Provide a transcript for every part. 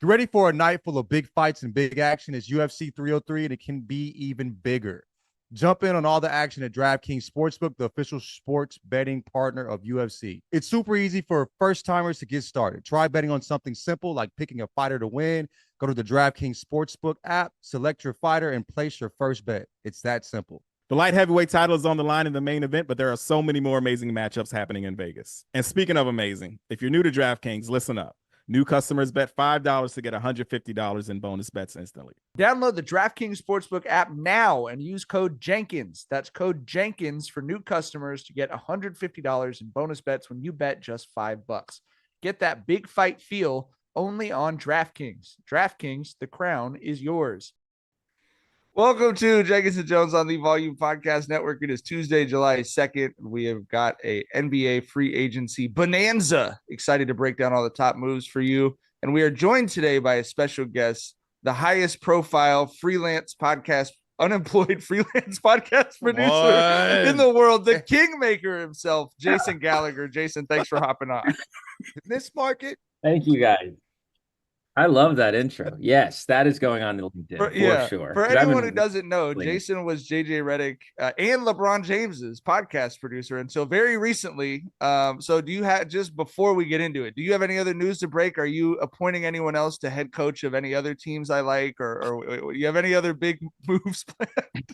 Get ready for a night full of big fights and big action. It's UFC 303, and it can be even bigger. Jump in on all the action at DraftKings Sportsbook, the official sports betting partner of UFC. It's super easy for first-timers to get started. Try betting on something simple like picking a fighter to win. Go to the DraftKings Sportsbook app, select your fighter, and place your first bet. It's that simple. The light heavyweight title is on the line in the main event, but there are so many more amazing matchups happening in Vegas. And speaking of amazing, if you're new to DraftKings, listen up. New customers bet $5 to get $150 in bonus bets instantly. Download the DraftKings Sportsbook app now and use code Jenkins. That's code Jenkins for new customers to get $150 in bonus bets when you bet just $5. Get that big fight feel only on DraftKings. DraftKings, the crown is yours. Welcome to Jenkins and Jones on the Volume Podcast Network. It is Tuesday, July 2nd. We have got a NBA free agency bonanza. Excited to break down all the top moves for you. And we are joined today by a special guest, the highest profile freelance podcast, unemployed freelance podcast producer in the world, the kingmaker himself, Jason Gallagher. Jason, thanks for hopping on. In this market. Thank you, guys. I love that intro. Yes, that is going on in LinkedIn for sure. For anyone who doesn't know, Jason was JJ Redick and LeBron James's podcast producer until very recently. So do you have, just before we get into it, do you have any other news to break? Are you appointing anyone else to head coach of any other teams I like, or you have any other big moves planned?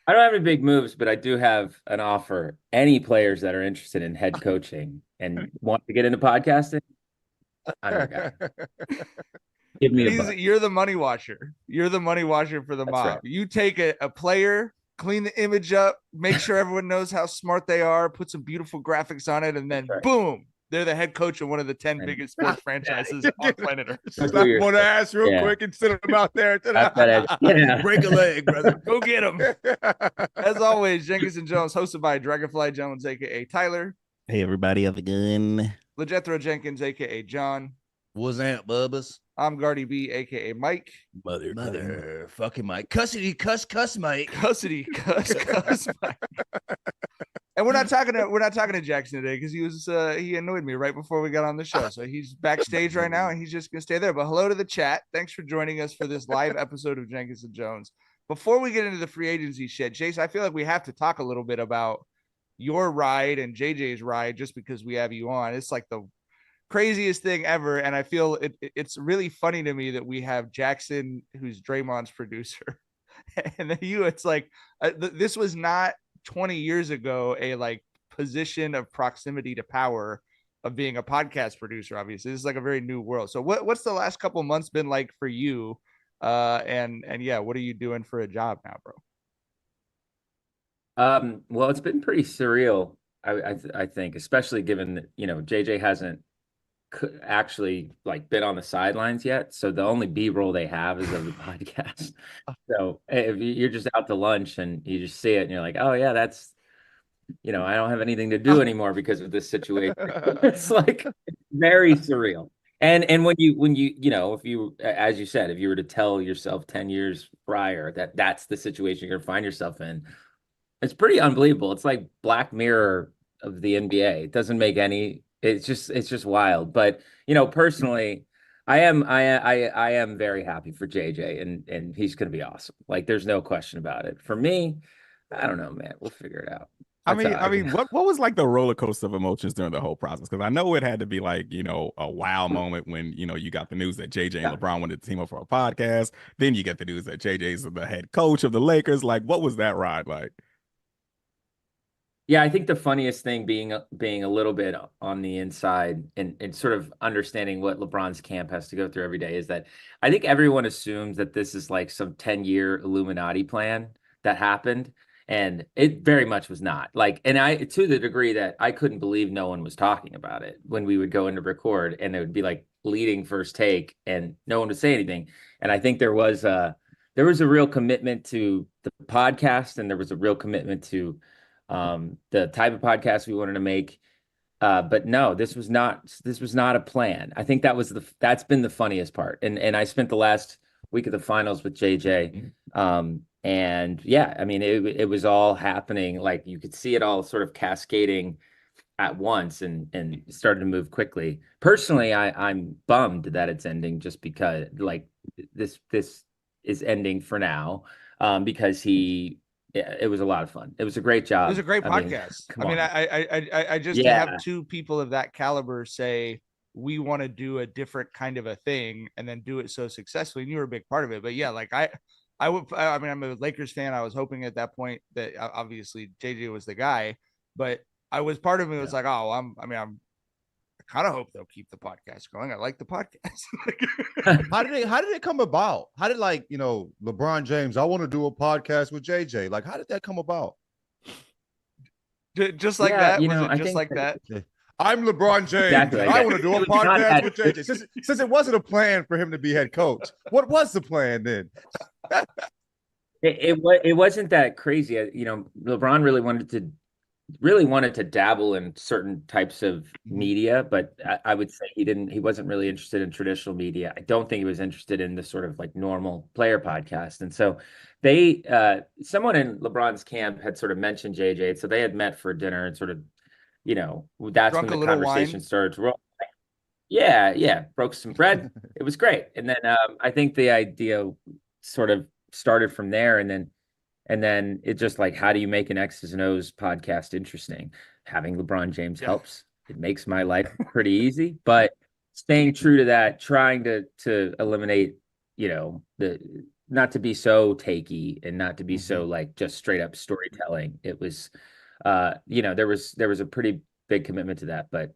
I don't have any big moves, but I do have an offer. Any players that are interested in head coaching and want to get into podcasting, I don't got it. Give me You're the money washer. You're the money washer for the mob. Right. You take a player, clean the image up, make sure everyone knows how smart they are, put some beautiful graphics on it, and then boom, they're the head coach of one of the 10 biggest sports franchises on planet Earth. Slap them on the ass real quick and sit them out there. Break a leg, brother. Go get them. As always, Jenkins and Jones, hosted by Dragonfly Jonez, a.k.a. Tyler. Hey, everybody, have a gun. LaJethero Jenkins, a.k.a. John. What's that, Bubbas? I'm Guardy B, a.k.a. Mike. Mother fucking Mike. Custody, cuss, Mike. Custody, cuss, Mike. And we're not talking to Jackson today because he annoyed me right before we got on the show. So he's backstage right now and he's just gonna stay there. But hello to the chat. Thanks for joining us for this live episode of Jenkins and Jones. Before we get into the free agency shit, Jason, I feel like we have to talk a little bit about your ride and JJ's ride just because we have you on. It's like the craziest thing ever. And I feel it's really funny to me that we have Jackson, who's Draymond's producer. And then it's like, this was not 20 years ago, a like position of proximity to power of being a podcast producer. Obviously, this is like a very new world. So what's the last couple of months been like for you? And yeah, what are you doing for a job now, bro? Well, it's been pretty surreal, I think, especially given that, JJ hasn't actually like been on the sidelines yet. So the only B-roll they have is of the podcast. So if you're just out to lunch and you just see it and you're like, oh yeah, that's, I don't have anything to do anymore because of this situation. It's like very surreal. And when you, if you, as you said, if you were to tell yourself 10 years prior that that's the situation you're gonna find yourself in, it's pretty unbelievable. It's like Black Mirror of the NBA. It doesn't make any. It's just wild. But personally, I am very happy for JJ, and he's going to be awesome. Like, there's no question about it. For me, I don't know, man. We'll figure it out. I mean, what was like the roller coaster of emotions during the whole process? Because I know it had to be like, a wow moment when, you got the news that JJ and LeBron wanted to team up for a podcast. Then you get the news that JJ's the head coach of the Lakers. Like, what was that ride like? Yeah, I think the funniest thing being a little bit on the inside and sort of understanding what LeBron's camp has to go through every day is that I think everyone assumes that this is like some 10-year Illuminati plan that happened. And it very much was not. Like, and I, to the degree that I couldn't believe no one was talking about it when we would go in to record, and it would be like leading first take and no one would say anything. And I think there was a real commitment to the podcast, and there was a real commitment to the type of podcast we wanted to make. But no, this was not a plan. I think that's been the funniest part. And I spent the last week of the finals with JJ. And yeah, I mean, it was all happening. Like, you could see it all sort of cascading at once and started to move quickly. Personally, I'm bummed that it's ending just because like this is ending for now, because it was a lot of fun. It was a great job. It was a great I mean, podcast. come I mean, on. I just to have two people of that caliber say we want to do a different kind of a thing and then do it so successfully. And you were a big part of it. But yeah, like I mean, I'm a Lakers fan. I was hoping at that point that obviously JJ was the guy, but I was part of me was like, oh, I kind of hope they'll keep the podcast going. I like the podcast. How did it come about? How did LeBron James, I want to do a podcast with JJ. Like, how did that come about? Just like that? You Was know, it I just think like that? I'm LeBron James. Exactly, and I want to do a podcast with JJ. Since it wasn't a plan for him to be head coach, what was the plan then? It wasn't that crazy. You know, LeBron really wanted to dabble in certain types of media, but I would say he wasn't really interested in traditional media. I don't think he was interested in the sort of like normal player podcast. And so someone in LeBron's camp had sort of mentioned JJ. So they had met for dinner and sort of, you know, that's Drunk when a the little conversation wine. started to roll. Yeah. Broke some bread. It was great. And then I think the idea sort of started from there. And then it just like, how do you make an X's and O's podcast interesting? Having LeBron James helps. It makes my life pretty easy, but staying true to that, trying to eliminate, you know, not to be so takey and not to be so like just straight up storytelling. It was, you know, there was a pretty big commitment to that, but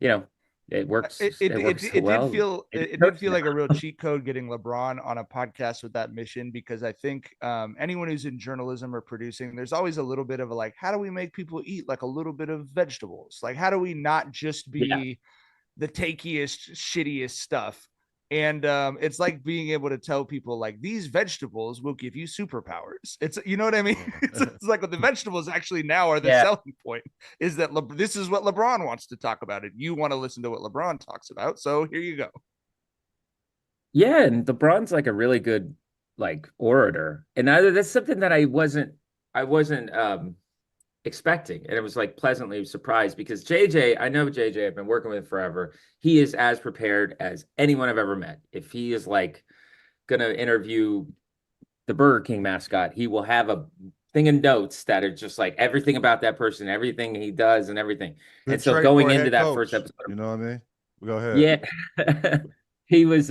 you know, it works. It did feel like a real cheat code getting LeBron on a podcast with that mission, because I think anyone who's in journalism or producing, there's always a little bit of a like, how do we make people eat like a little bit of vegetables? Like, how do we not just be the takiest, shittiest stuff? And it's like being able to tell people like these vegetables will give you superpowers. It's, you know what I mean? It's like what the vegetables actually now are the selling point, is that this is what LeBron wants to talk about, and you want to listen to what LeBron talks about. So here you go. Yeah, and LeBron's like a really good like orator, and that's something that I wasn't expecting, and it was like pleasantly surprised, because JJ, I know JJ, I've been working with him forever. He is as prepared as anyone I've ever met. If he is like gonna interview the Burger King mascot, he will have a thing of notes that are just like everything about that person, everything he does and everything. And so going into that first episode, you know what I mean? Go ahead. Yeah. He was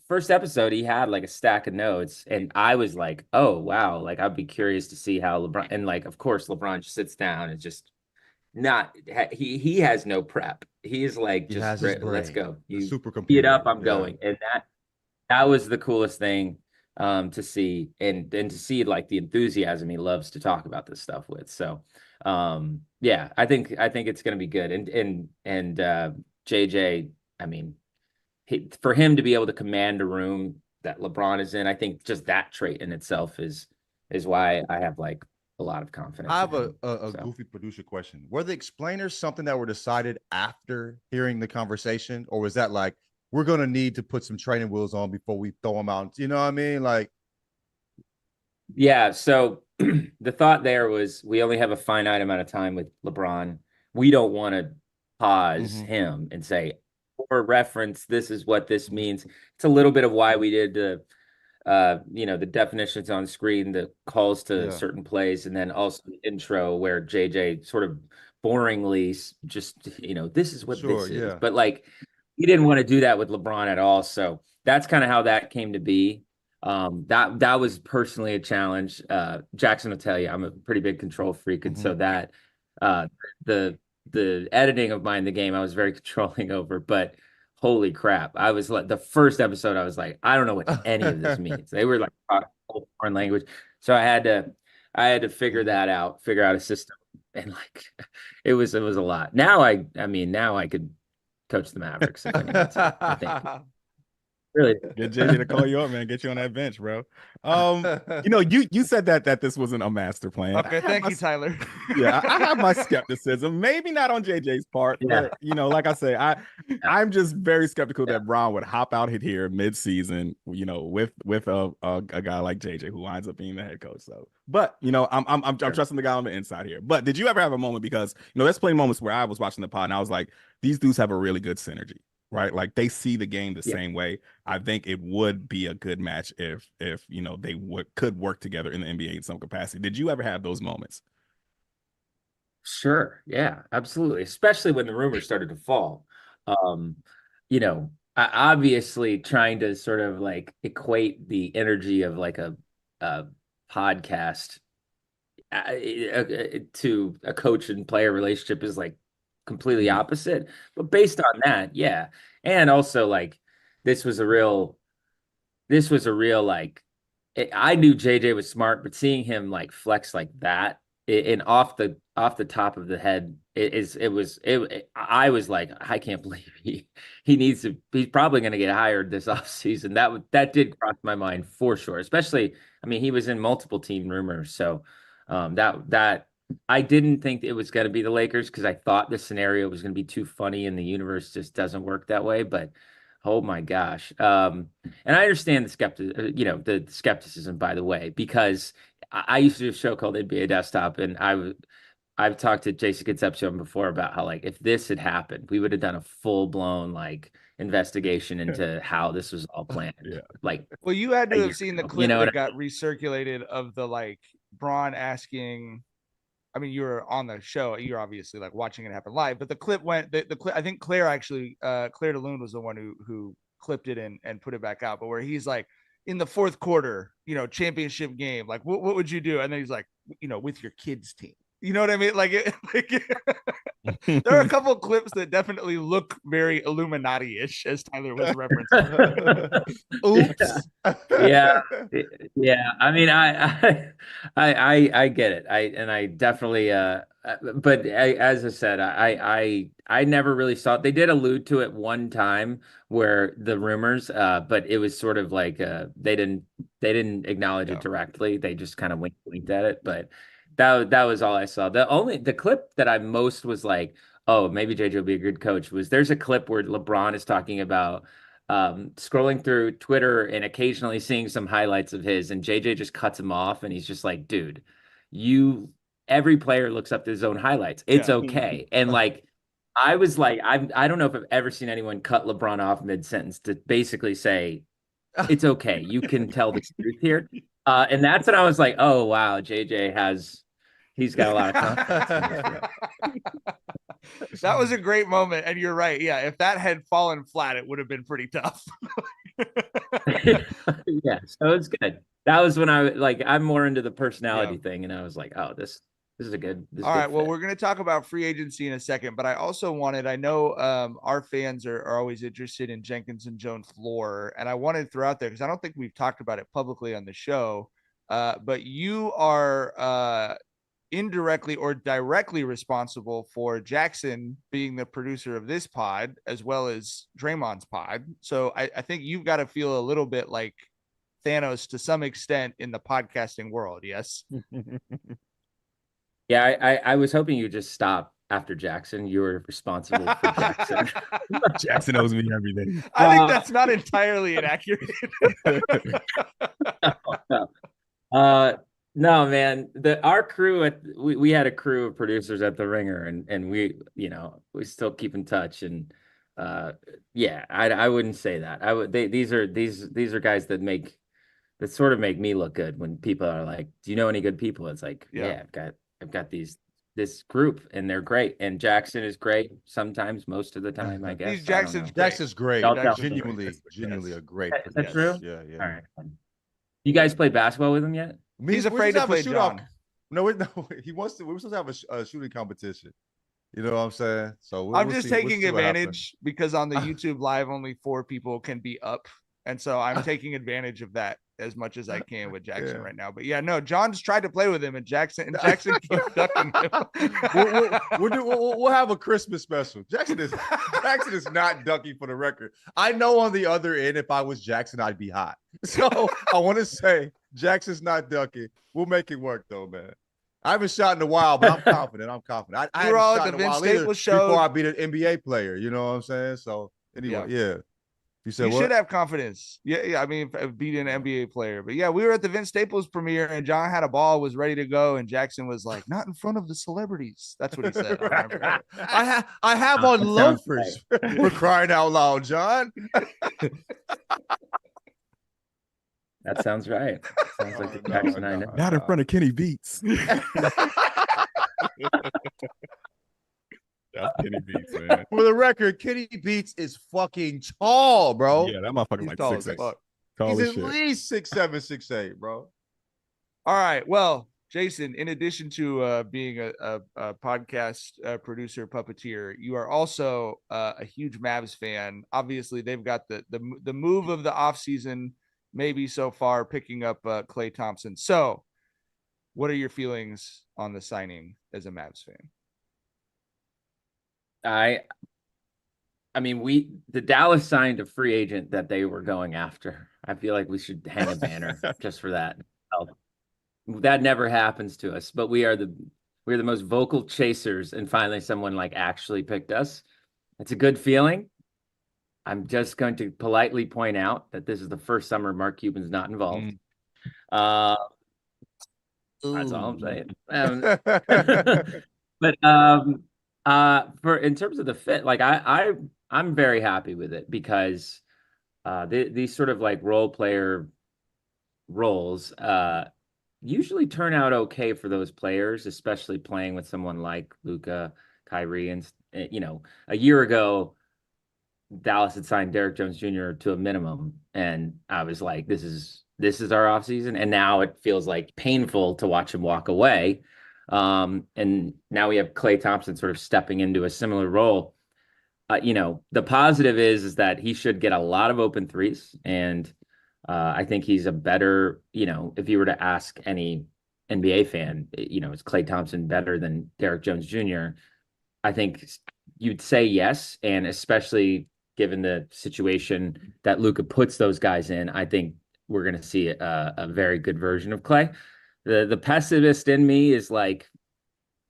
first episode, he had like a stack of notes, and I was like, oh wow, like I'd be curious to see how LeBron, and like of course LeBron just sits down and just not he has no prep. He's like, just let's go. You supercomputer. It up, I'm going. And that was the coolest thing to see, and to see like the enthusiasm he loves to talk about this stuff with. So yeah, I think it's gonna be good. And JJ, I mean, for him to be able to command a room that LeBron is in, I think just that trait in itself is why I have like a lot of confidence. I have a goofy producer question. Were the explainers something that were decided after hearing the conversation, or was that like, we're going to need to put some training wheels on before we throw them out? You know what I mean? Like, yeah. So the thought there was, we only have a finite amount of time with LeBron. We don't want to pause him and say, for reference, this is what this means. It's a little bit of why we did the you know, the definitions on screen, the calls to certain plays, and then also the intro where JJ sort of boringly just, you know, this is what this is. But like, he didn't want to do that with LeBron at all. So that's kind of how that came to be. That was personally a challenge. Jackson will tell you, I'm a pretty big control freak, and so that the editing of Mind the Game, I was very controlling over, but holy crap. I was like, the first episode, I was like, I don't know what any of this means. They were like talking foreign language. So I had to figure that out, figure out a system. And like, it was a lot. Now I mean, now I could coach the Mavericks if I needed to, I think. Really. Get JJ to call you up, man. Get you on that bench, bro. You said that this wasn't a master plan. Okay, thank you, Tyler. Yeah, I have my skepticism. Maybe not on JJ's part, Yeah. but like I say, I'm just very skeptical that Bron would hop out here mid-season, with a guy like JJ who winds up being the head coach. So, but I'm trusting the guy on the inside here. But did you ever have a moment, because there's plenty of moments where I was watching the pod and I was like, these dudes have a really good synergy. Right, like they see the game the same way. I think it would be a good match if they could work together in the NBA in some capacity. Did you ever have those moments? Sure. Yeah, absolutely. Especially when the rumors started to fall. Obviously trying to sort of like equate the energy of like a podcast to a coach and player relationship is like completely opposite. But based on that, yeah. And also like this was a real like I knew JJ was smart, but seeing him like flex like that and off the top of the head, I was like, I can't believe he's probably going to get hired this offseason. That did cross my mind for sure. Especially, I mean, he was in multiple team rumors, so that I didn't think it was going to be the Lakers because I thought the scenario was going to be too funny and the universe just doesn't work that way. But oh my gosh. And I understand the skepticism, by the way, because I used to do a show called NBA Desktop, and I've talked to Jason Concepcion before about how like if this had happened, we would have done a full blown like investigation into how this was all planned. Yeah. Like, well, you had to have seen the clip that got I recirculated of the like Bron asking. I mean, you were on the show. You're obviously like watching it happen live, but the clip went. The clip. I think Claire DeLune was the one who clipped it and put it back out. But where he's like in the fourth quarter, championship game, like what would you do? And then he's like, with your kids' team. You know what I mean? There are a couple of clips that definitely look very Illuminati-ish, as Tyler was referencing. Oops. Yeah. I mean, I get it. I definitely, but as I said, I never really saw it. They did allude to it one time where the rumors, but it was sort of like they didn't acknowledge it directly. They just kind of winked at it, but. That was all I saw. The clip that I most was like, oh, maybe JJ will be a good coach there's a clip where LeBron is talking about scrolling through Twitter and occasionally seeing some highlights of his, and JJ just cuts him off, and he's just like, dude, every player looks up to his own highlights. It's okay. And like, I was like, I don't know if I've ever seen anyone cut LeBron off mid-sentence to basically say, it's okay. You can tell the truth here. And that's when I was like, oh, wow, he's got a lot of confidence. That was a great moment. And you're right. Yeah. If that had fallen flat, it would have been pretty tough. Yeah. So it's good. That was when I'm more into the personality thing. And I was like, oh, this is a good. All right. Well, we're going to talk about free agency in a second, but I also I know our fans are always interested in Jenkins and Jones lore. And I wanted to throw out there because I don't think we've talked about it publicly on the show. But you are indirectly or directly responsible for Jackson being the producer of this pod, as well as Draymond's pod. So I think you've got to feel a little bit like Thanos to some extent in the podcasting world. Yes. Yeah, I was hoping you just stop after Jackson. You were responsible for Jackson. Jackson owes me everything. I think that's not entirely inaccurate. No, man. Our crew we had a crew of producers at the Ringer, and we still keep in touch. And yeah, I wouldn't say that. These are guys that sort of make me look good when people are like, do you know any good people? It's like, yeah I've got this group, and they're great. And Jackson is great sometimes, most of the time, I guess. Jackson's great. Genuinely a great. That's true. Yeah. All right. You guys played basketball with him yet? He's afraid to play John. No, he wants to. We're supposed to have a shooting competition. You know what I'm saying? So I'm just taking advantage because on the YouTube live, only 4 people can be up And so I'm taking advantage of that as much as I can with Jackson right now. But yeah, no, John's tried to play with him, and Jackson keeps ducking him. We'll have a Christmas special. Jackson is not ducking, for the record. I know on the other end, if I was Jackson, I'd be hot. So I want to say Jackson's not ducking. We'll make it work though, man. I haven't shot in a while, but I'm confident. I haven't shot in a while either before I beat an NBA player. You know what I'm saying? So anyway, yeah. You should have confidence. Yeah. I mean, beating an NBA player. But yeah, we were at the Vince Staples premiere, and John had a ball, was ready to go, and Jackson was like, "Not in front of the celebrities." That's what he said. I have on loafers for crying out loud, John. That sounds right. Sounds like the Jackson I know. Not in front of Kenny Beats. That's Kenny Beats, man. For the record, Kenny Beats is fucking tall, bro. Yeah, that motherfucker like 6'8". He's at least 6'7", 6'8", bro. All right. Well, Jason, in addition to being a podcast producer, puppeteer, you are also a huge Mavs fan. Obviously, they've got the move of the offseason, maybe so far, picking up Klay Thompson. So what are your feelings on the signing as a Mavs fan? I mean, the Dallas signed a free agent that they were going after. I feel like we should hang a banner just for that. That never happens to us, but we're the most vocal chasers, and finally someone like actually picked us. It's a good feeling. I'm just going to politely point out that this is the first summer Mark Cuban's not involved. That's all I'm saying. But for in terms of the fit, like I'm very happy with it, because these sort of like role player roles usually turn out okay for those players, especially playing with someone like Luka, Kyrie, and a year ago Dallas had signed Derrick Jones Jr. to a minimum, and I was like, this is our offseason, and now it feels like painful to watch him walk away. And now we have Klay Thompson sort of stepping into a similar role. The positive is that he should get a lot of open threes. And I think he's a better, if you were to ask any NBA fan, is Klay Thompson better than Derrick Jones Jr.? I think you'd say yes. And especially given the situation that Luka puts those guys in, I think we're going to see a very good version of Klay. The pessimist in me is like,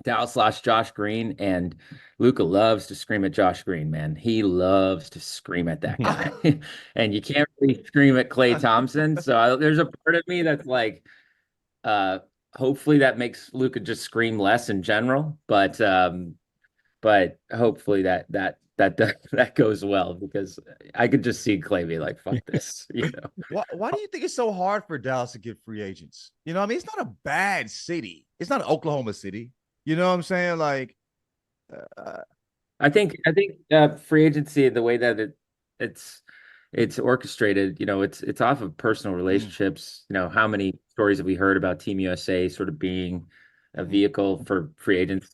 Dallas lost Josh Green, and Luka loves to scream at Josh Green, man. He loves to scream at that guy. And you can't really scream at Klay Thompson. So there's a part of me that's like, hopefully that makes Luka just scream less in general. But hopefully that goes well, because I could just see Klay be like, fuck this. Why do you think it's so hard for Dallas to get free agents? I mean, it's not a bad city. It's not Oklahoma City. You know what I'm saying? Like, I think free agency, the way that it's orchestrated, it's off of personal relationships. How many stories have we heard about Team USA sort of being a vehicle for free agents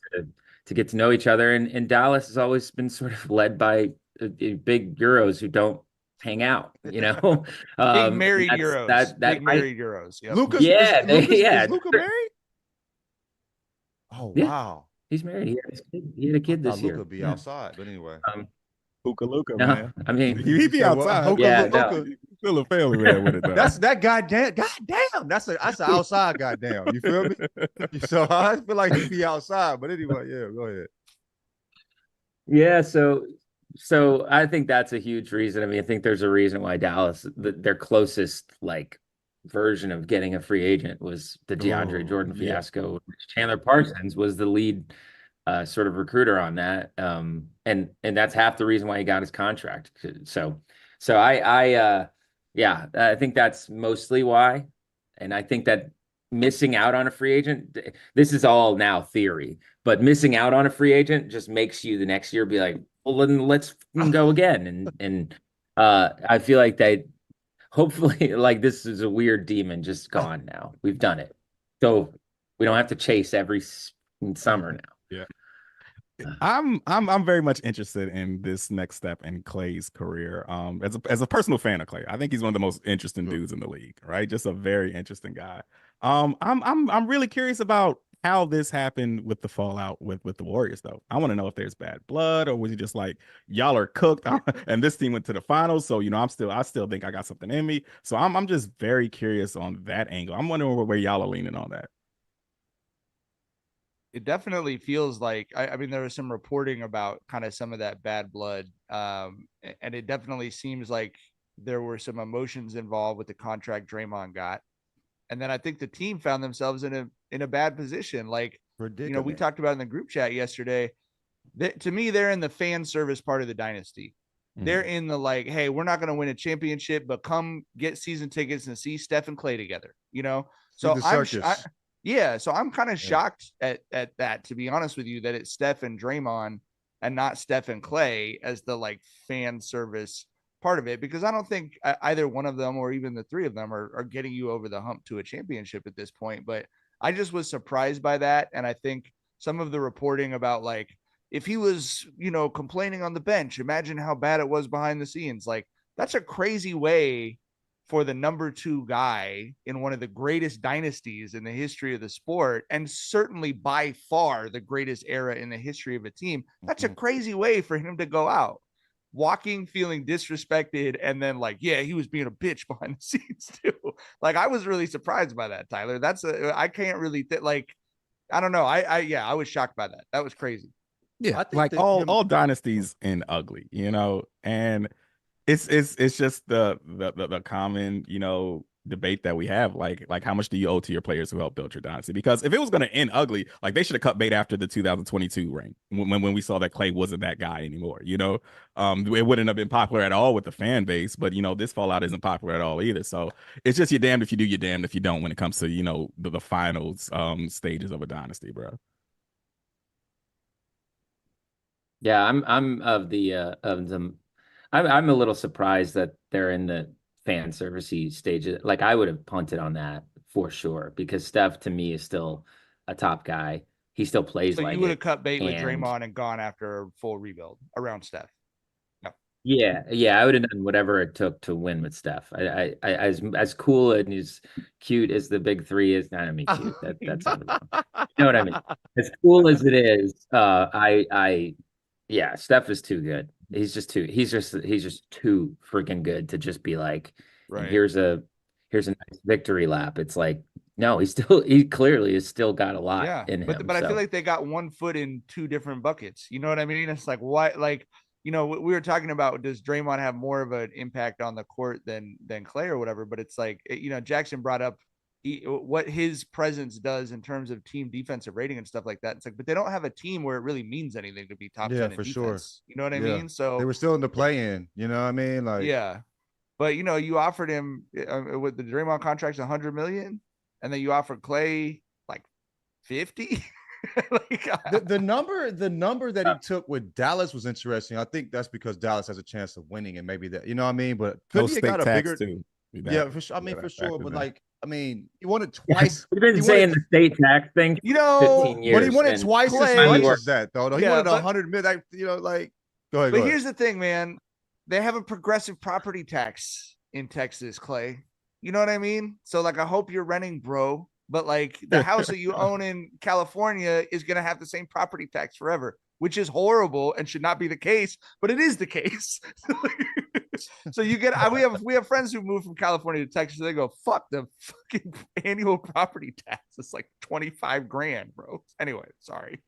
to get to know each other? And Dallas has always been sort of led by big Euros who don't hang out, big married Euros. Big married Euros. Yep. Is Luka married? Oh, yeah. Wow. He's married. He had a kid this year. Luka be outside, but anyway. Luka, no, man. I mean, he be outside. No. Still a family man with it, though. That's that goddamn. That's an outside goddamn. You feel me? So I feel like he'd be outside, but anyway, yeah, go ahead. Yeah, so I think that's a huge reason. I mean, I think there's a reason why Dallas, their closest like version of getting a free agent was the DeAndre Jordan fiasco. Chandler Parsons was the lead sort of recruiter on that, and that's half the reason why he got his contract. So I think that's mostly why. And I think that missing out on a free agent, this is all now theory, but missing out on a free agent just makes you the next year be like, well, then let's go again. And I feel like they hopefully, like, this is a weird demon just gone now. We've done it. So we don't have to chase every summer now. Yeah. I'm very much interested in this next step in Klay's career. As a personal fan of Klay, I think he's one of the most interesting dudes in the league, right? Just a very interesting guy. I'm really curious about how this happened with the fallout with the Warriors, though. I want to know if there's bad blood, or was he just like, y'all are cooked, and this team went to the finals, so I still think I got something in me. So I'm just very curious on that angle. I'm wondering where y'all are leaning on that. It definitely feels like I mean there was some reporting about kind of some of that bad blood, and it definitely seems like there were some emotions involved with the contract Draymond got, and then I think the team found themselves in a bad position. Like we talked about in the group chat yesterday. To me, they're in the fan service part of the dynasty. They're in the like, hey, we're not going to win a championship, but come get season tickets and see Steph and Klay together. So I'm kind of shocked at that, to be honest with you, that it's Steph and Draymond and not Steph and Klay as the like fan service part of it, because I don't think either one of them or even the three of them are getting you over the hump to a championship at this point. But I just was surprised by that. And I think some of the reporting about like, if he was, complaining on the bench, imagine how bad it was behind the scenes. Like, that's a crazy way for the number 2 guy in one of the greatest dynasties in the history of the sport, and certainly by far the greatest era in the history of a team. That's a crazy way for him to go out, walking, feeling disrespected, and then like, yeah, he was being a bitch behind the scenes too. Like, I was really surprised by that, Tyler. I can't really like, I don't know. I was shocked by that. That was crazy. Yeah, like all dynasties end ugly, and it's just the common, debate that we have, like how much do you owe to your players who helped build your dynasty? Because if it was going to end ugly, like they should have cut bait after the 2022 ring when we saw that Klay wasn't that guy anymore. It wouldn't have been popular at all with the fan base, but this fallout isn't popular at all either. So it's just you're damned if you do, you're damned if you don't when it comes to the finals stages of a dynasty, bro. Yeah, I'm of the I'm a little surprised that they're in the fan servicey stages. Like, I would have punted on that for sure, because Steph to me is still a top guy. He still plays so like you would have cut bait with Draymond and gone after a full rebuild around Steph. No. Yeah, I would have done whatever it took to win with Steph. I as cool and as cute as the big three is, not I mean cute. That's you know what I mean. As cool as it is, yeah, Steph is too good. He's just too freaking good to just be like, right, here's a nice victory lap. It's like, no, he clearly has still got a lot in him. But I feel like they got one foot in 2 different buckets. You know what I mean? It's like, why, like, we were talking about, does Draymond have more of an impact on the court than Klay or whatever? But it's like, Jackson brought up what his presence does in terms of team defensive rating and stuff like that. It's like, but they don't have a team where it really means anything to be top 10 in defense. Sure. You know what I mean? So they were still in the play-in. You know what I mean? Like, yeah. But you offered him with the Draymond contract's $100 million, and then you offered Klay like 50. Like, the number that he took with Dallas was interesting. I think that's because Dallas has a chance of winning, and maybe that, you know what I mean? But could he got a bigger too? Yeah, for sure. I mean, for sure. But like, I mean, he won it twice. We've been saying the state tax thing, 15 years, but he won it twice as much as that, though. He wanted 100 million. Like, go ahead. But here's the thing, man. They have a progressive property tax in Texas, Klay. You know what I mean? So, like, I hope you're renting, bro. But like, the house that you own in California is going to have the same property tax forever, which is horrible and should not be the case, but it is the case. So we have friends who moved from California to Texas. They go, fuck the fucking annual property tax. It's like $25,000, bro. Anyway, sorry.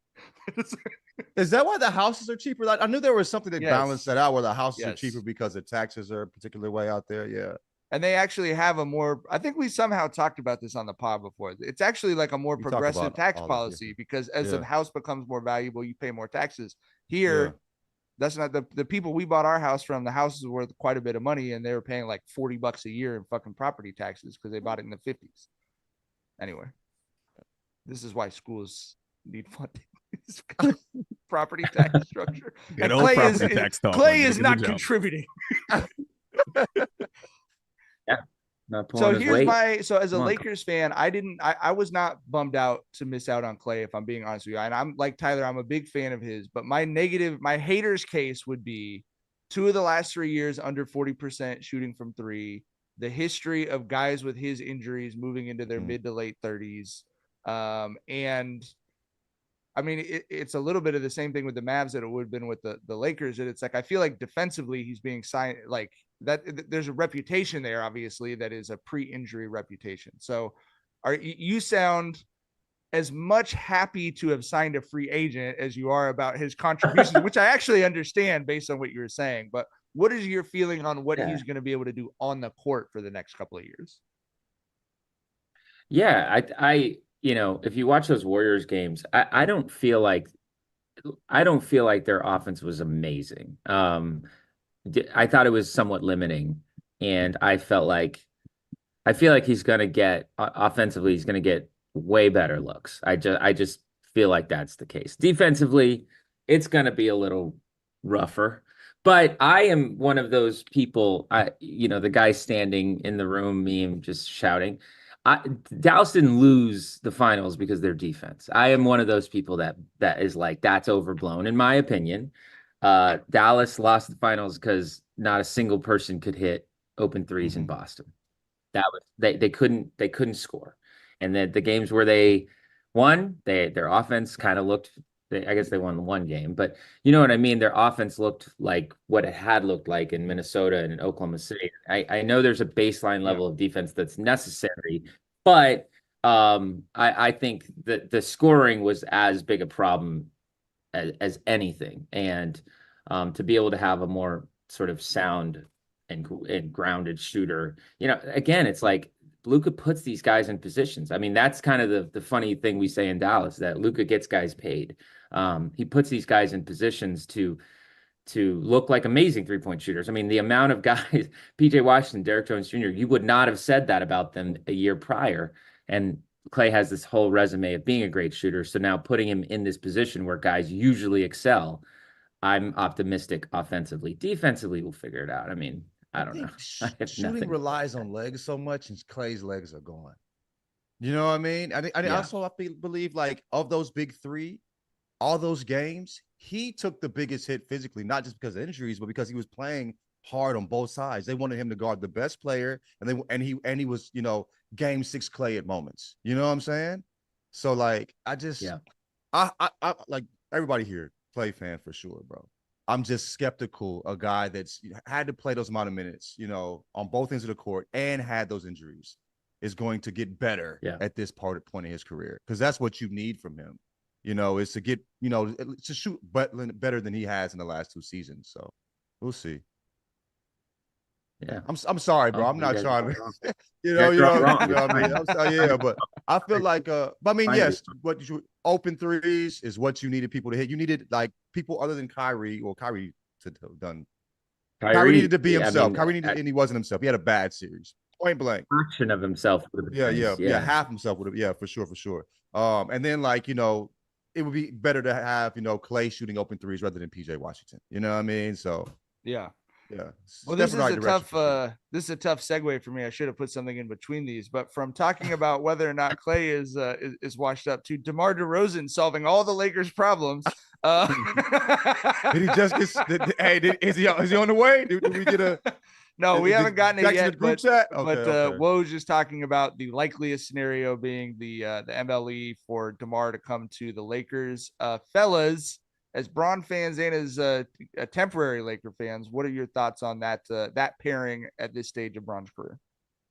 Is that why the houses are cheaper? I knew there was something that balanced that out, where the houses are cheaper because the taxes are a particular way out there. Yeah. And they actually have I think we somehow talked about this on the pod before. It's actually like a more progressive tax policy, because as the house becomes more valuable, you pay more taxes. Here, that's not the people we bought our house from. The house is worth quite a bit of money, and they were paying like $40 a year in fucking property taxes because they bought it in the 50s. Anyway, this is why schools need funding. Property tax structure. And Klay is not contributing. Yeah. Not So pulling his here's weight. so as a Come on. Lakers fan, I was not bummed out to miss out on Klay, if I'm being honest with you. And I'm like Tyler, I'm a big fan of his, but my haters case would be 2 of the last 3 years under 40% shooting from 3, the history of guys with his injuries moving into their mid to late 30s. And I mean, it's a little bit of the same thing with the Mavs that it would have been with the Lakers. And it's like, I feel like defensively he's being signed like that. There's a reputation there, obviously, that is a pre-injury reputation. So you sound as much happy to have signed a free agent as you are about his contributions, which I actually understand based on what you were saying. But what is your feeling on what he's going to be able to do on the court for the next couple of years? Yeah, I if you watch those Warriors games, I don't feel like their offense was amazing. I thought it was somewhat limiting, and I feel like he's going to get offensively, he's going to get way better looks. I just feel like that's the case. Defensively, it's going to be a little rougher. But I am one of those people, the guy standing in the room, meme, just shouting. Dallas didn't lose the finals because of their defense. I am one of those people that is like, that's overblown, in my opinion. Dallas lost the finals because not a single person could hit open threes in Boston. That was they couldn't score. And then the games where they won, their offense kind of looked. I guess they won one game, but you know what I mean? Their offense looked like what it had looked like in Minnesota and in Oklahoma City. I know there's a baseline level of defense that's necessary, but I think that the scoring was as big a problem as anything. And to be able to have a more sort of sound and grounded shooter, again, it's like Luka puts these guys in positions. I mean, that's kind of the funny thing we say in Dallas, that Luka gets guys paid. He puts these guys in positions to look like amazing three-point shooters. I mean, the amount of guys, PJ Washington, Derek Jones Jr., you would not have said that about them a year prior. And Klay has this whole resume of being a great shooter. So now putting him in this position where guys usually excel, I'm optimistic offensively. Defensively, we'll figure it out. I mean, I don't know. Shooting relies on legs so much, and Klay's legs are gone. You know what I mean? I believe, like, of those big three, all those games, he took the biggest hit physically, not just because of injuries, but because he was playing hard on both sides. They wanted him to guard the best player, and he was, game 6 Klay at moments. You know what I'm saying? So, like, I like everybody here, Klay fan for sure, bro. I'm just skeptical. A guy that's had to play those amount of minutes, on both ends of the court and had those injuries is going to get better at this point in his career, because that's what you need from him. Is to get, to shoot better than he has in the last 2 seasons. So we'll see. Yeah, I'm sorry, bro. I'm not trying to, I mean, I'm sorry, but I feel like, but I mean, yes, what you open threes is what you needed people to hit. You needed, like, people other than Kyrie, or Kyrie to have done. Kyrie needed to be himself. I mean, Kyrie needed, and he wasn't himself. He had a bad series, point blank. Action of himself. Yeah, half himself would have. Yeah, for sure. And then, like, it would be better to have, Klay shooting open threes rather than PJ Washington. You know what I mean? So yeah. Well, this is a tough segue for me. I should have put something in between these, but from talking about whether or not Klay is washed up to DeMar DeRozan solving all the Lakers' problems. Did he just get? Is he on the way? Did we get a? No, we haven't gotten it yet. But Woj just talking about the likeliest scenario being the MLE for DeMar to come to the Lakers. Fellas, as Bron fans and as temporary Laker fans, what are your thoughts on that pairing at this stage of Bron's career?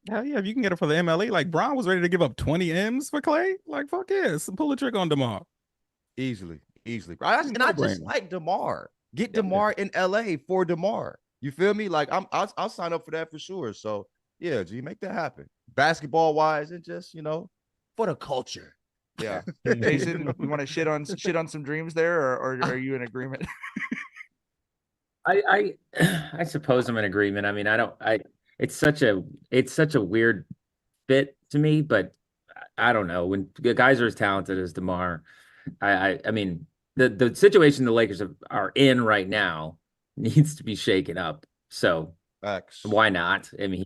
Hell yeah, if you can get it for the MLE, like, Bron was ready to give up 20 M's for Klay. Like, fuck yes, pull the trick on DeMar. Easily. I just like DeMar. Get DeMar in LA for DeMar. You feel me? Like, I'll sign up for that for sure. So yeah, G, make that happen. Basketball wise, and just, for the culture. Yeah. Jason, we want to shit on some dreams there, or are you in agreement? I suppose I'm in agreement. I mean, it's such a weird fit to me, but I don't know. When guys are as talented as DeMar, I mean, the situation the Lakers are in right now needs to be shaken up. So why not? I mean,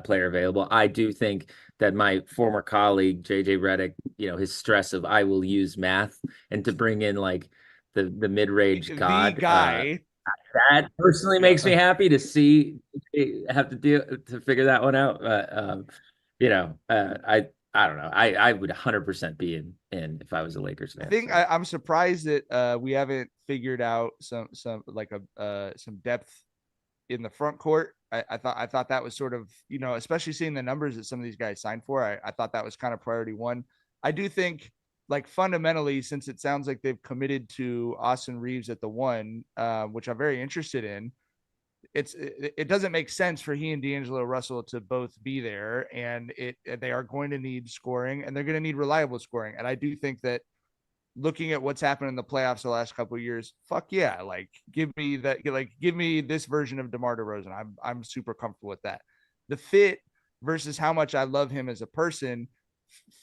player available. I do think that my former colleague JJ Redick, his stress of I will use math and to bring in like the mid-range god, guy. That personally makes me happy to see have to figure that one out. But I don't know. I would 100% be in if I was a Lakers fan. I think I'm surprised that we haven't figured out some depth in the front court. I thought that was sort of, especially seeing the numbers that some of these guys signed for. I thought that was kind of priority one. I do think, like, fundamentally, since it sounds like they've committed to Austin Reeves at the one, which I'm very interested in, it doesn't make sense for he and D'Angelo Russell to both be there, and they are going to need scoring, and they're going to need reliable scoring. And I do think that, looking at what's happened in the playoffs the last couple of years, fuck yeah, like give me this version of DeMar DeRozan. I'm super comfortable with that. The fit versus how much I love him as a person,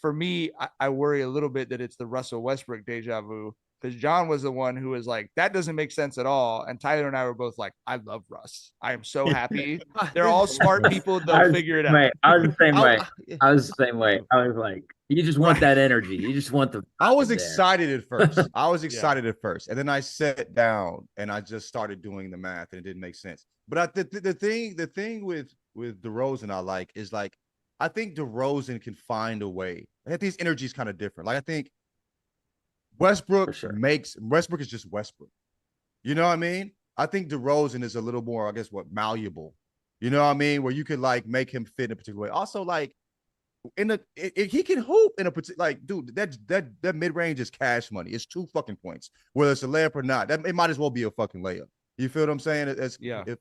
for me, I worry a little bit that it's the Russell Westbrook deja vu, because John was the one who was like, that doesn't make sense at all. And Tyler and I were both like, I love Russ. I am so happy. They're all smart people. They'll figure it out. I was the same way. I was the same way. I was like, you just want that energy. You just want the. I was excited at first. I was excited at first. And then I sat down and I just started doing the math and it didn't make sense. But the thing with DeRozan I like is, like, I think DeRozan can find a way. I think his energy is kind of different. Like, I think Westbrook is just Westbrook. You know what I mean? I think DeRozan is a little more, I guess, malleable. You know what I mean? Where you could, like, make him fit in a particular way. Also, like, he can hoop in a particular, like, dude, that mid range is cash money. It's 2 fucking points, whether it's a layup or not. It might as well be a fucking layup. You feel what I'm saying?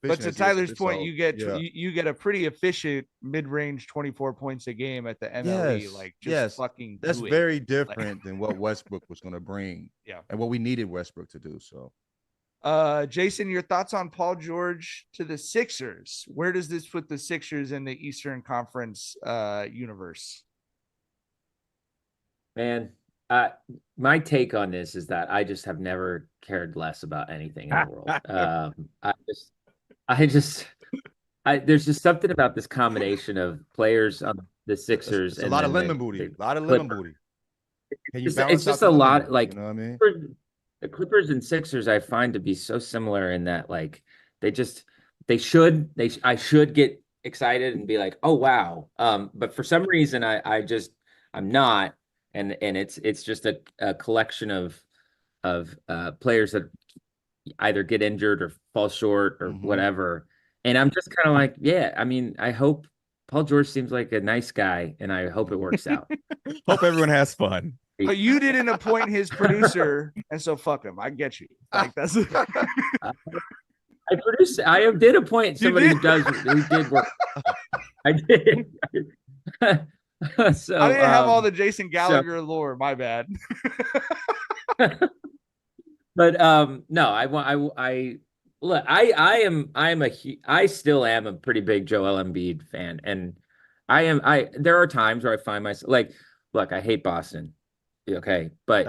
But to Tyler's point, you get a pretty efficient mid-range 24 points a game at the MLE. Fucking. That's very different than what Westbrook was going to bring. Yeah, and what we needed Westbrook to do. So, Jason, your thoughts on Paul George to the Sixers? Where does this put the Sixers in the Eastern Conference universe? Man, my take on this is that I just have never cared less about anything in the world. There's just something about this combination of players on the Sixers. It's a lot of lemon booty. A lot of lemon booty. It's just a lot, like, you know what I mean? The Clippers and Sixers I find to be so similar in that, like, I should get excited and be like, oh wow. But for some reason I'm not. And it's just a collection of players that either get injured or fall short or whatever. And I'm just kind of like, yeah, I mean, I hope Paul George seems like a nice guy, and I hope it works out. Hope everyone has fun. But you didn't appoint his producer, and so fuck him. I get you. Like, that's. I did appoint somebody who did work. I did. So I didn't have all the Jason Gallagher lore. My bad. But no, I still am a pretty big Joel Embiid fan, and there are times where I find myself like, look, I hate Boston. Okay, but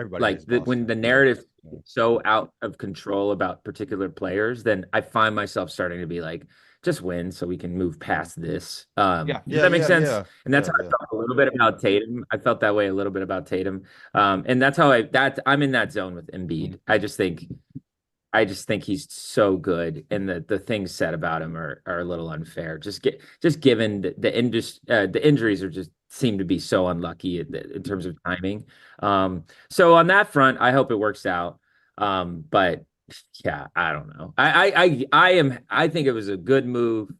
when the narrative is so out of control about particular players, then I find myself starting to be like, just win so we can move past this. Does that make sense? Yeah. And that's how I felt a little bit about Tatum. I felt that way a little bit about Tatum. And that's how I'm in that zone with Embiid. I just think he's so good, and the things said about him are a little unfair. Just given the injuries are just seem to be so unlucky in terms of timing. So on that front, I hope it works out. But yeah, I don't know. I think it was a good move.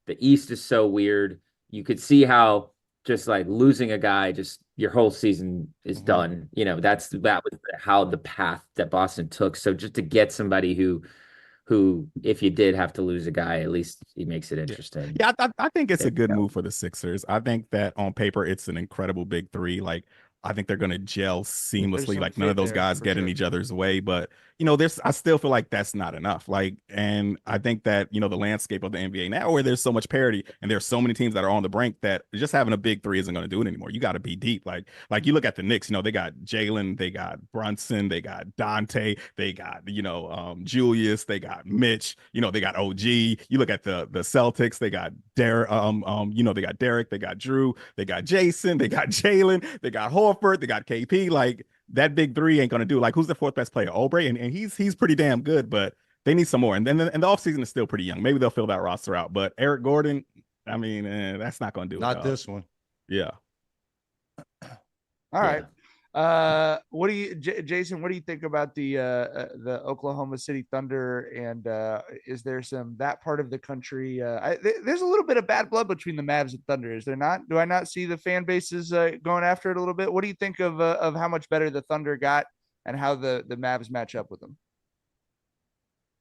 The East is so weird. You could see how just like losing a guy, just your whole season is done. That was how the path that Boston took. So just to get somebody who if you did have to lose a guy, at least he makes it interesting. Yeah, I think it's a good move for the Sixers. I think that on paper it's an incredible big three. Like, I think they're going to gel seamlessly. Like, none of those guys get in each other's way. But, I still feel like that's not enough. Like, and I think that, the landscape of the NBA now, where there's so much parity and there's so many teams that are on the brink, that just having a big three isn't going to do it anymore. You got to be deep. Like you look at the Knicks, they got Jalen, they got Brunson, they got Dante, they got, Julius, they got Mitch, they got OG. You look at the Celtics, they got Derek, they got Derek, they got Drew, they got Jason, they got Jalen, they got Horford, they got KP. Like that big three ain't gonna do. Like who's the fourth best player? Oubre, and he's pretty damn good, but they need some more. And then the offseason is still pretty young. Maybe they'll fill that roster out. But Eric Gordon, I mean, that's not gonna do it. Not this one. Yeah. All right. What do you, Jason? What do you think about the Oklahoma City Thunder? And is there that part of the country? There's a little bit of bad blood between the Mavs and Thunder, is there not? Do I not see the fan bases going after it a little bit? What do you think of how much better the Thunder got and how the Mavs match up with them?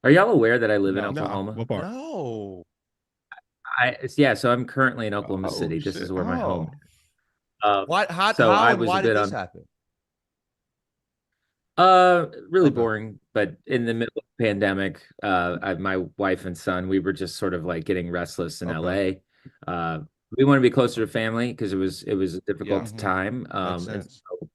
Are y'all aware that I live in Oklahoma? What part? No. So I'm currently in Oklahoma City. This is where my home is. Why? Why did this happen? Really boring, but in the middle of the pandemic, my wife and son, we were just sort of like getting restless in LA. We want to be closer to family because it was a difficult time. And so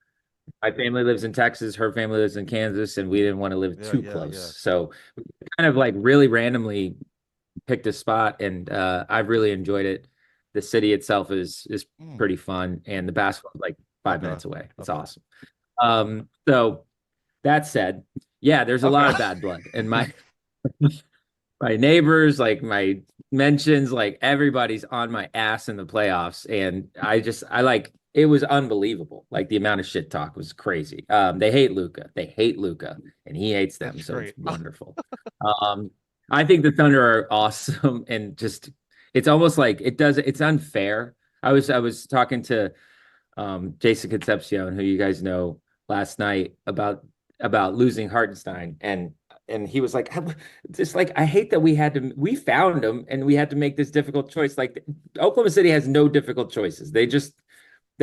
my family lives in Texas, her family lives in Kansas, and we didn't want to live too close. So we kind of like really randomly picked a spot, and I've really enjoyed it. The city itself is pretty fun, and the basketball is like 5 minutes away. It's awesome. So that said, there's a lot of bad blood, and my neighbors, like my mentions, like everybody's on my ass in the playoffs, and it was unbelievable. Like the amount of shit talk was crazy. They hate Luka, and he hates them. That's so great. It's wonderful. I think the Thunder are awesome, and just it's almost like it's unfair. I was talking to Jason Concepcion, who you guys know, last night about losing Hartenstein, and he was like, I hate that we found him and we had to make this difficult choice. Like Oklahoma City has no difficult choices. They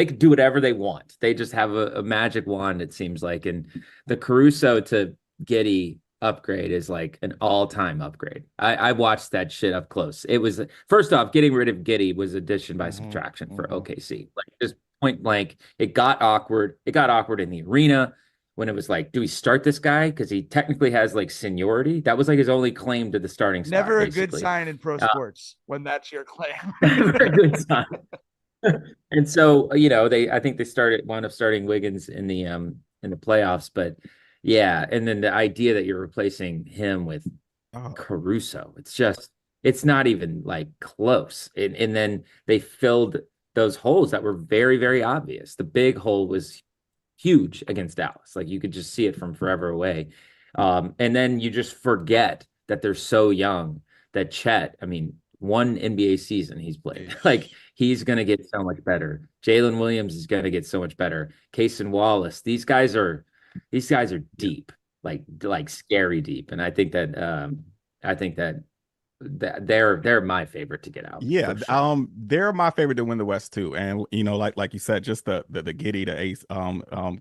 could do whatever they want. They just have a magic wand, it seems like. And the Caruso to Giddey upgrade is like an all-time upgrade. I watched that shit up close. It was, first off, getting rid of Giddey was addition by subtraction for OKC. Like just point blank, it got awkward. It got awkward in the arena when it was like, do we start this guy? Because he technically has like seniority. That was like his only claim to the starting spot. Never a good sign in pro sports when that's your claim. Never a good sign. And so, I think they wound up starting Wiggins in the playoffs, but and then the idea that you're replacing him with Caruso, it's not even like close. And then they filled those holes that were very, very obvious. The big hole was huge against Dallas. Like you could just see it from forever away. And then you just forget that they're so young that Chet, one NBA season he's played. Like he's going to get so much better. Jalen Williams is going to get so much better. Cason Wallace, these guys are deep, like scary deep. And I think that they're my favorite to get out. Yeah, sure. They're my favorite to win the West too. And like you said, just the Giddey to Ace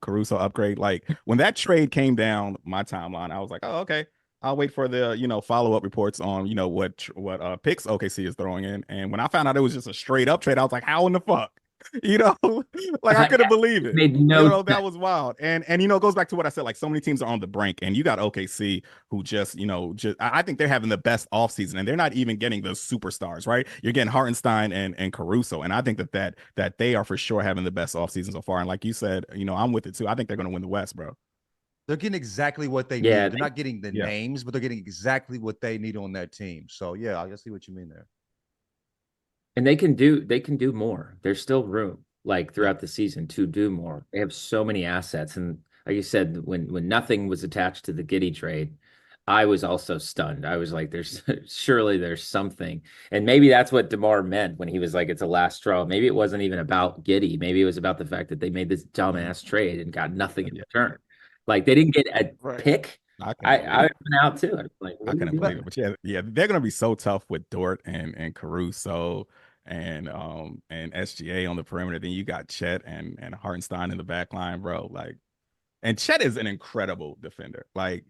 Caruso upgrade. Like when that trade came down my timeline, I was like, oh, okay. I'll wait for the follow-up reports on what picks OKC is throwing in. And when I found out it was just a straight up trade, I was like, how in the fuck? Like I couldn't believe it. Made no that was wild. And it goes back to what I said, like so many teams are on the brink, and you got OKC who just I think they're having the best offseason, and they're not even getting the superstars, right? You're getting Hartenstein and Caruso, and I think that they are for sure having the best offseason so far. And like you said, I'm with it too. I think they're going to win the West, bro. They're getting exactly what they need. They're not getting the names, but they're getting exactly what they need on that team. So yeah, I see what you mean there. And they can do more. There's still room, like throughout the season, to do more. They have so many assets, and like you said, when nothing was attached to the Giddey trade, I was also stunned. I was like, surely there's something, and maybe that's what DeMar meant when he was like, it's a last straw. Maybe it wasn't even about Giddey. Maybe it was about the fact that they made this dumbass trade and got nothing in return. Like they didn't get a pick. I've been out too. Like, I couldn't believe it. But they're gonna be so tough with Dort and Caruso and SGA on the perimeter. Then you got Chet and Hartenstein in the back line, bro. Like, and Chet is an incredible defender. Like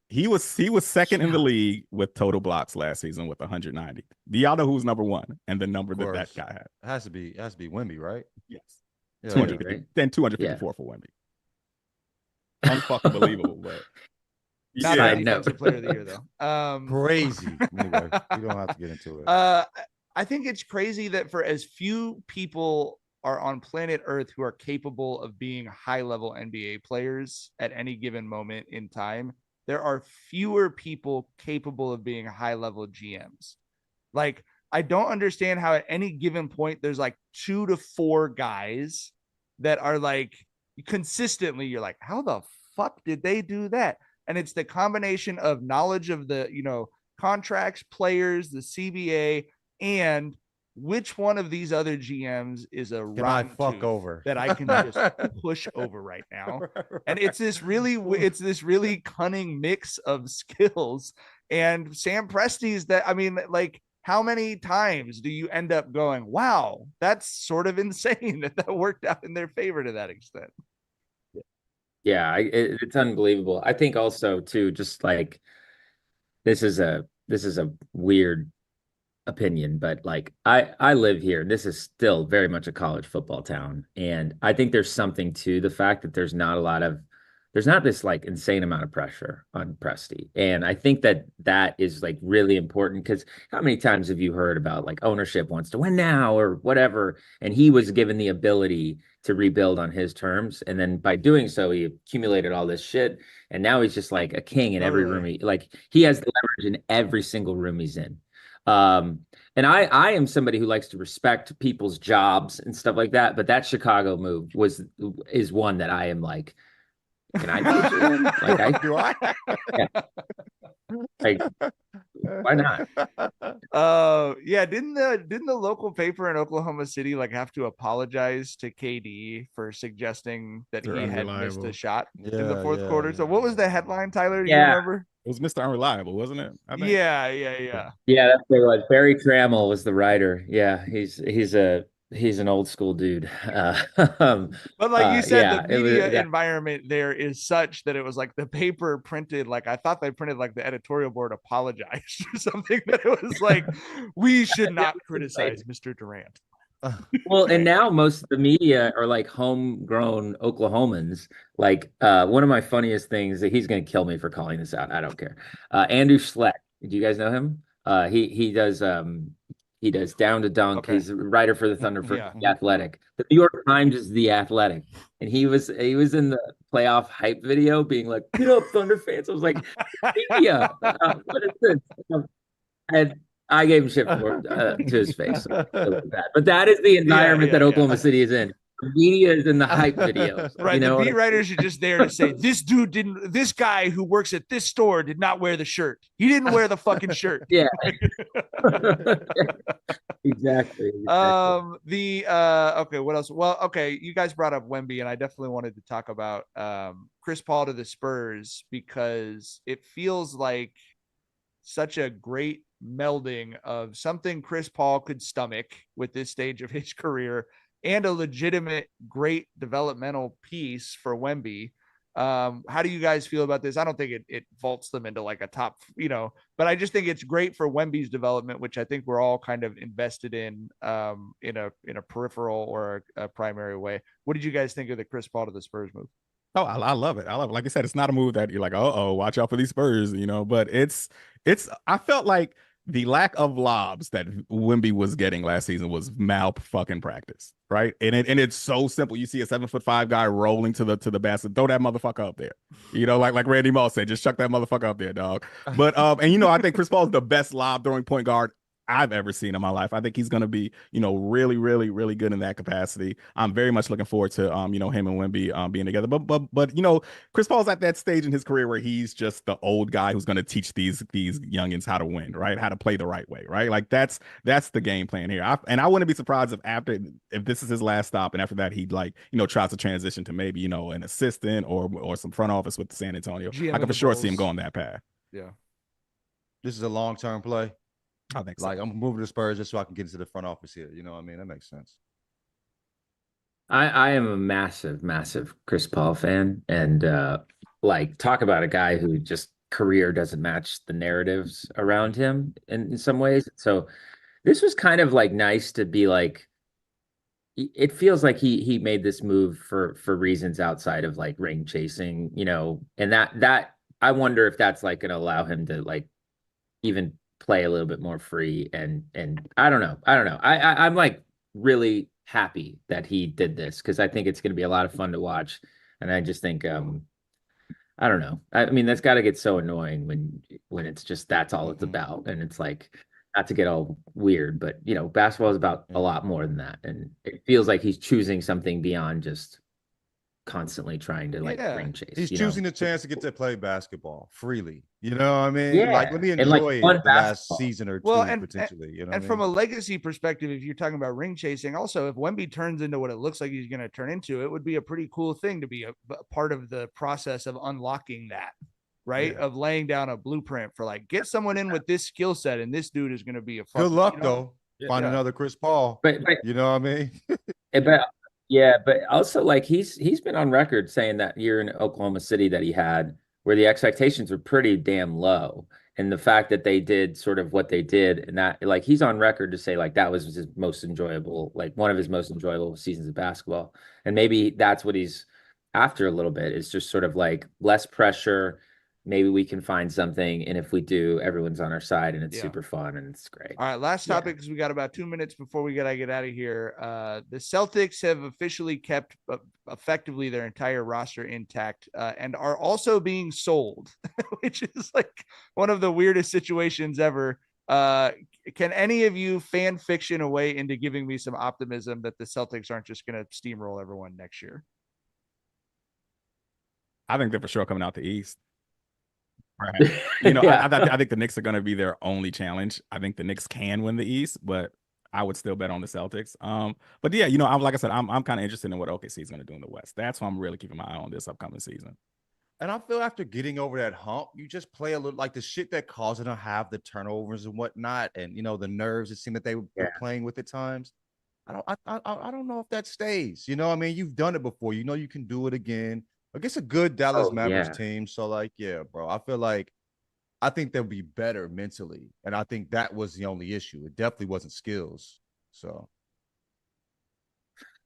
he was second in the league with total blocks last season with 190. Do y'all know who's number one? And the number that guy had. It has to be Wemby, right? Yes. Yeah, 250, right? Then 254 for Wemby. Unfucking believable, but not defensive player of the year though. Crazy. Anyway, you don't have to get into it. I think it's crazy that for as few people are on planet Earth who are capable of being high-level NBA players at any given moment in time, there are fewer people capable of being high-level GMs. Like, I don't understand how at any given point there's like 2 to 4 guys that are like consistently, you're like, how the fuck did they do that? And it's the combination of knowledge of the, contracts, players, the CBA, and which one of these other GMs is a rotten fuck over that I can just push over right now. And it's this really cunning mix of skills. And Sam Presti's that, I mean, like, how many times do you end up going, wow, that's sort of insane that worked out in their favor to that extent? Yeah, it's unbelievable. I think also too, just like this is a weird opinion, but like I live here. This is still very much a college football town, and I think there's something to the fact that there's not this like insane amount of pressure on Presti. And I think that is like really important, because how many times have you heard about like ownership wants to win now or whatever? And he was given the ability to rebuild on his terms. And then by doing so, he accumulated all this shit. And now he's just like a king in every room. He has the leverage in every single room he's in. And I am somebody who likes to respect people's jobs and stuff like that. But that Chicago move is one that I am like, can I like do I? Yeah. Like, why not? Yeah, didn't the local paper in Oklahoma City like have to apologize to KD for suggesting that he had missed a shot in the fourth quarter? So what was the headline, Tyler? Do you remember? It was Mr. Unreliable, wasn't it? I think. Yeah. Yeah, that's what it was. Barry Trammell was the writer. Yeah, he's an old school dude. But like you said, the media environment there is such that it was like the paper printed, like I thought they printed like the editorial board apologized or something, that it was like, we should not criticize Mr. Durant. Well, and now most of the media are like homegrown Oklahomans. Like one of my funniest things, that he's going to kill me for calling this out. I don't care. Andrew Schleck. Do you guys know him? He does Down to Dunk. Okay. He's a writer for the Thunder for The Athletic. The New York Times is The Athletic, and he was in the playoff hype video, being like, "Get up, Thunder fans!" I was like, "Media, what is this?" And I gave him shit for to his face. But that is the environment that Oklahoma City is in. The media is in the hype videos. Right. The beat writers are just there to say, this guy who works at this store did not wear the shirt. He didn't wear the fucking shirt. Yeah. Exactly. Okay, what else? Well, okay, you guys brought up Wemby, and I definitely wanted to talk about Chris Paul to the Spurs, because it feels like such a great melding of something Chris Paul could stomach with this stage of his career and a legitimate great developmental piece for Wemby. How do you guys feel about this? I don't think it vaults them into like a top, but I just think it's great for Wemby's development, which I think we're all kind of invested in a peripheral or a primary way. What did you guys think of the Chris Paul to the Spurs move? Oh, I love it. Like I said, it's not a move that you're like, watch out for these Spurs, but I felt like the lack of lobs that Wemby was getting last season was fucking practice, right? And it's so simple. You see a 7'5" guy rolling to the basket, throw that motherfucker up there. Like Randy Moss said, just chuck that motherfucker up there, dog. But I think Chris Paul is the best lob throwing point guard I've ever seen in my life. I think he's going to be, really, really, really good in that capacity. I'm very much looking forward to, him and Wemby being together. But Chris Paul's at that stage in his career where he's just the old guy who's going to teach these youngins how to win, right? How to play the right way, right? Like that's the game plan here. I wouldn't be surprised if this is his last stop, and after that he tries to transition to maybe an assistant or some front office with San Antonio. GM I can for sure see him going that path. Yeah, this is a long-term play. I think so. Like, I'm moving to Spurs just so I can get into the front office here. You know what I mean? That makes sense. I am a massive, massive Chris Paul fan. And talk about a guy who just career doesn't match the narratives around him in some ways. So this was kind of like nice to be like, it feels like he made this move for reasons outside of like ring chasing, and that I wonder if that's like going to allow him to like even play a little bit more free. And I don't know. I'm like really happy that he did this because I think it's going to be a lot of fun to watch. And I just think, I don't know. I mean, that's got to get so annoying when it's just that's all it's about. And it's like, not to get all weird, but basketball is about a lot more than that. And it feels like he's choosing something beyond just constantly trying to ring chase. He's choosing the chance to get to play basketball freely. You know what I mean? Yeah. Like, let me And, enjoy it the basketball. last season or two, potentially. You know, and from a legacy perspective, if you're talking about ring chasing, also if Wemby turns into what it looks like he's going to turn into, it would be a pretty cool thing to be a part of the process of unlocking that. Right. Of laying down a blueprint for like, get someone in with this skill set. And this dude is going to be a good luck though. Find another Chris Paul. But you know what I mean? But also like he's been on record saying that year in Oklahoma City that he had where the expectations were pretty damn low. And the fact that they did sort of what they did and that like he's on record to say like that was his most enjoyable, like one of his most enjoyable seasons of basketball. And maybe that's what he's after a little bit is just sort of like less pressure. Maybe we can find something. And if we do, everyone's on our side and it's super fun and it's great. All right. Last topic, because we got about 2 minutes before we gotta get out of here. The Celtics have officially kept effectively their entire roster intact and are also being sold, which is like one of the weirdest situations ever. Can any of you fan fiction a way into giving me some optimism that the Celtics aren't just going to steamroll everyone next year? I think they're for sure coming out the East. Right. I think the Knicks are going to be their only challenge. I think the Knicks can win the East, but I would still bet on the Celtics. But yeah, like I said, I'm kind of interested in what OKC is going to do in the West. That's why I'm really keeping my eye on this upcoming season. And I feel after getting over that hump, you just play a little like the shit that caused them to have the turnovers and whatnot, and the nerves it seemed that they were playing with at times. I don't know if that stays. I mean, you've done it before. You can do it again. Against a good Dallas Mavericks team. So, like, yeah, bro, I think they'll be better mentally. And I think that was the only issue. It definitely wasn't skills. So.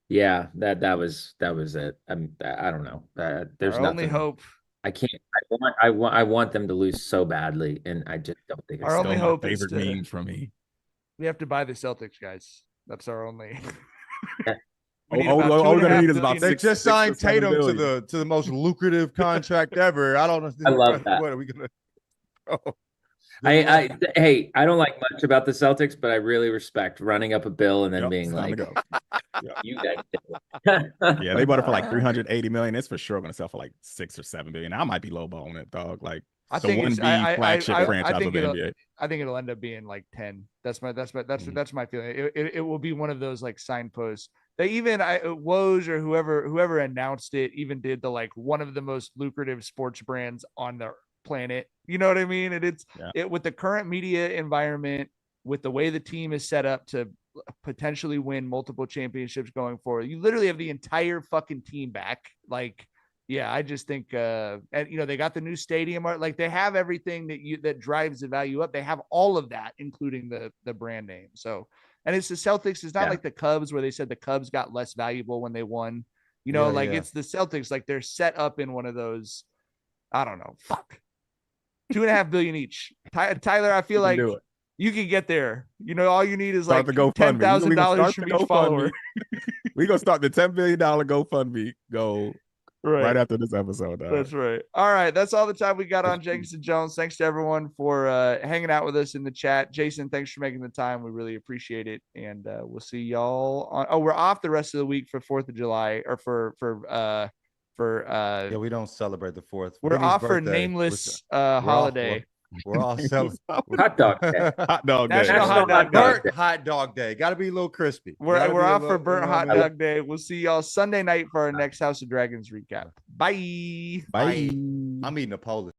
Yeah, that was it. I don't know. There's nothing. Only hope. I can't. I want them to lose so badly, and I just don't think it's our only hope. Favorite meme from me. We have to buy the Celtics, guys. That's our only. All we're gonna need is about they just signed Tatum to the most lucrative contract ever. I don't know. I love that. What are we gonna? Oh. Hey, I don't like much about the Celtics, but I really respect running up a bill and then being like, "You guys." Yeah, they bought it for like $380 million. It's for sure going to sell for like $6 or $7 billion. I might be lowballing it, dog. Like I think the 1B flagship franchise of the NBA. I think it'll end up being like 10. That's my feeling. It will be one of those like signposts. They even Woj or whoever announced it even did the like one of the most lucrative sports brands on the planet. You know what I mean? And it's with the current media environment, with the way the team is set up to potentially win multiple championships going forward. You literally have the entire fucking team back. Like, yeah, I just think and they got the new stadium, like they have everything that drives the value up. They have all of that, including the brand name. So, and it's the Celtics. It's not like the Cubs where they said the Cubs got less valuable when they won. It's the Celtics. Like they're set up in one of those. I don't know. Fuck. $2.5 billion each. Tyler, I feel like you can get there. All you need is like $10,000 from each follower. We're gonna start the $10 billion GoFundMe goal right after this episode. That's right. All right. That's all the time we got on Jenkins and Jones. Thanks to everyone for hanging out with us in the chat. Jason, thanks for making the time. We really appreciate it. And we'll see y'all on. We're off the rest of the week for 4th of July or for we don't celebrate the 4th. We're off for nameless holiday. We're all celebrating hot dog day. Hot dog day. National hot dog day. Got to be a little crispy. We're off for burnt hot dog day. We'll see y'all Sunday night for our next House of Dragons recap. Bye. Bye. I'm eating a Polish.